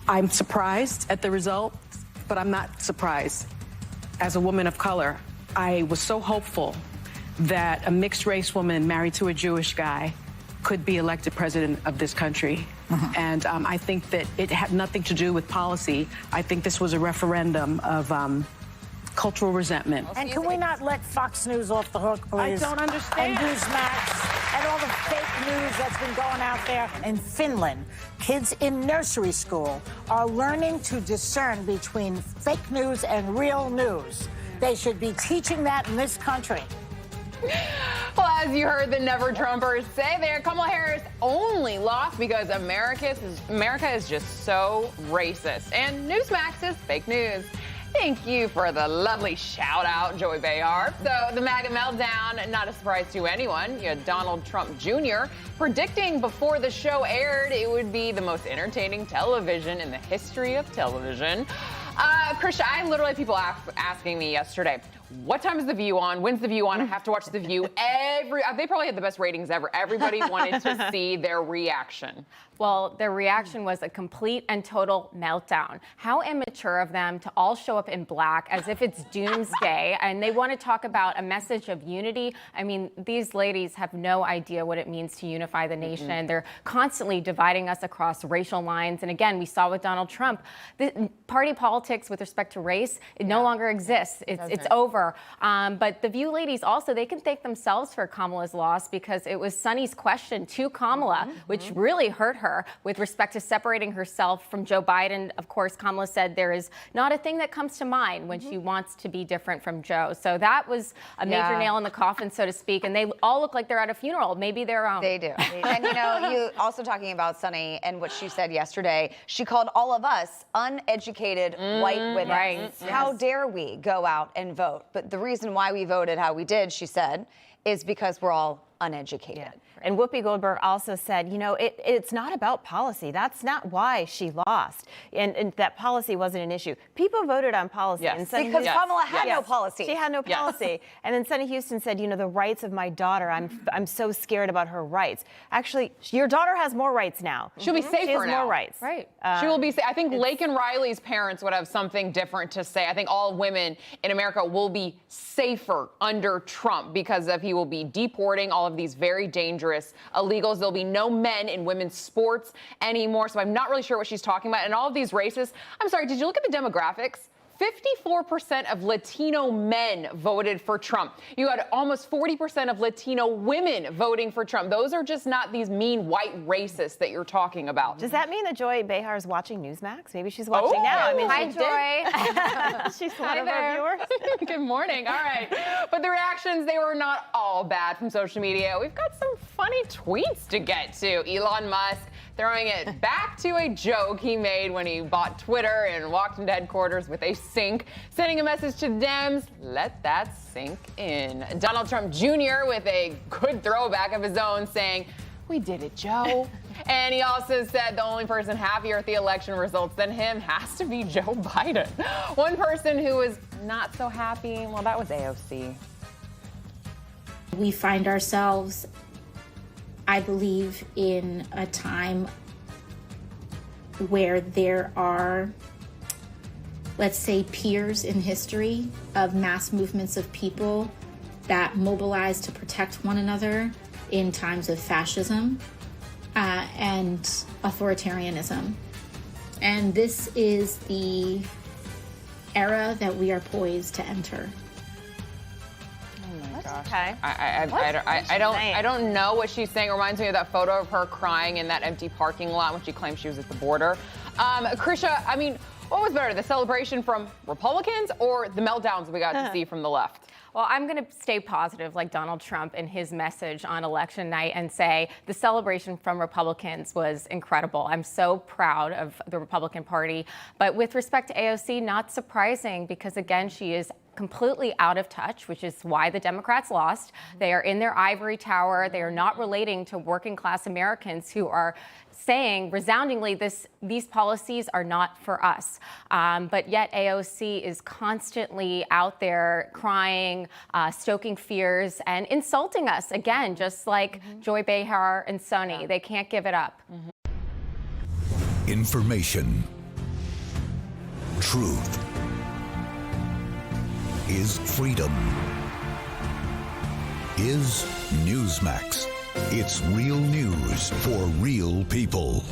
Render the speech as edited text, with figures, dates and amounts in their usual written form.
I'm surprised at the result, but I'm not surprised. As a woman of color, I was so hopeful that a mixed-race woman married to a Jewish guy could be elected president of this country. And I think that it had nothing to do with policy. I think this was a referendum of cultural resentment. And can we not let Fox News off the hook, please? I don't understand. And Newsmax and all the fake news that's been going out there. In Finland, kids in nursery school are learning to discern between fake news and real news. They should be teaching that in this country. Well, as you heard the Never Trumpers say there, Kamala Harris only lost because America is just so racist. And Newsmax is fake news. Thank you for the lovely shout out, Joey Behar. So the MAGA meltdown, not a surprise to anyone. You had Donald Trump Jr. predicting before the show aired it would be the most entertaining television in the history of television. Krisha, I literally had people asking me yesterday, what time is The View on? When's The View on? I have to watch The View. They probably had the best ratings ever. Everybody wanted to see their reaction. Well, their reaction was a complete and total meltdown. How immature of them to all show up in black as if it's doomsday, and they want to talk about a message of unity. I mean, these ladies have no idea what it means to unify the nation. They're constantly dividing us across racial lines. And again, we saw with Donald Trump, the party politics with respect to race, it no longer exists. It's over. But the View ladies also, they can thank themselves for Kamala's loss because it was Sunny's question to Kamala, which really hurt her with respect to separating herself from Joe Biden. Of course, Kamala said there is not a thing that comes to mind when she wants to be different from Joe. So that was a major nail in the coffin, so to speak. And they all look like they're at a funeral, maybe their own. They do. And you also talking about Sunny and what she said yesterday, she called all of us uneducated white women. Right. How dare we go out and vote? But the reason why we voted how we did, she said, is because we're all uneducated. Yeah. And Whoopi Goldberg also said, it's not about policy. That's not why she lost. And that policy wasn't an issue. People voted on policy. Yes. Because Kamala had no policy. She had no policy. And then Sunny Houston said, the rights of my daughter, I'm so scared about her rights. Actually, your daughter has more rights now. She'll be safer she has now. more rights. Right. She will be safe. I think Laken Riley's parents would have something different to say. I think all women in America will be safer under Trump because he will be deporting all of these very dangerous illegals. There'll be no men in women's sports anymore. So I'm not really sure what she's talking about. And all of these races, I'm sorry, did you look at the demographics? 54% of Latino men voted for Trump. You had almost 40% of Latino women voting for Trump. Those are just not these mean white racists that you're talking about. Does that mean that Joy Behar is watching Newsmax? Maybe she's watching now. I mean, Hi, Joy. she's one of our viewers. Good morning. All right. But the reactions, they were not all bad from social media. We've got some funny tweets to get to. Elon Musk throwing it back to a joke he made when he bought Twitter and walked into headquarters with a sink, sending a message to Dems, let that sink in. Donald Trump Jr. with a good throwback of his own saying, we did it, Joe. And he also said the only person happier at the election results than him has to be Joe Biden. One person who was not so happy, well, that was AOC. We find ourselves, I believe, in a time where there are, let's say, peers in history of mass movements of people that mobilize to protect one another in times of fascism and authoritarianism. And this is the era that we are poised to enter. Okay. I don't know what she's saying. It reminds me of that photo of her crying in that empty parking lot when she claimed she was at the border. Krisha, I mean, what was better, the celebration from Republicans or the meltdowns we got to see from the left? Well, I'm going to stay positive like Donald Trump in his message on election night and say the celebration from Republicans was incredible. I'm so proud of the Republican Party. But with respect to AOC, not surprising because, again, she is completely out of touch, which is why the Democrats lost. They are in their ivory tower. They are not relating to working class Americans who are saying resoundingly these policies are not for us. But yet AOC is constantly out there crying, stoking fears, and insulting us again, just like Joy Behar and Sunny. They can't give it up. Information, truth is freedom. Is Newsmax. It's real news for real people.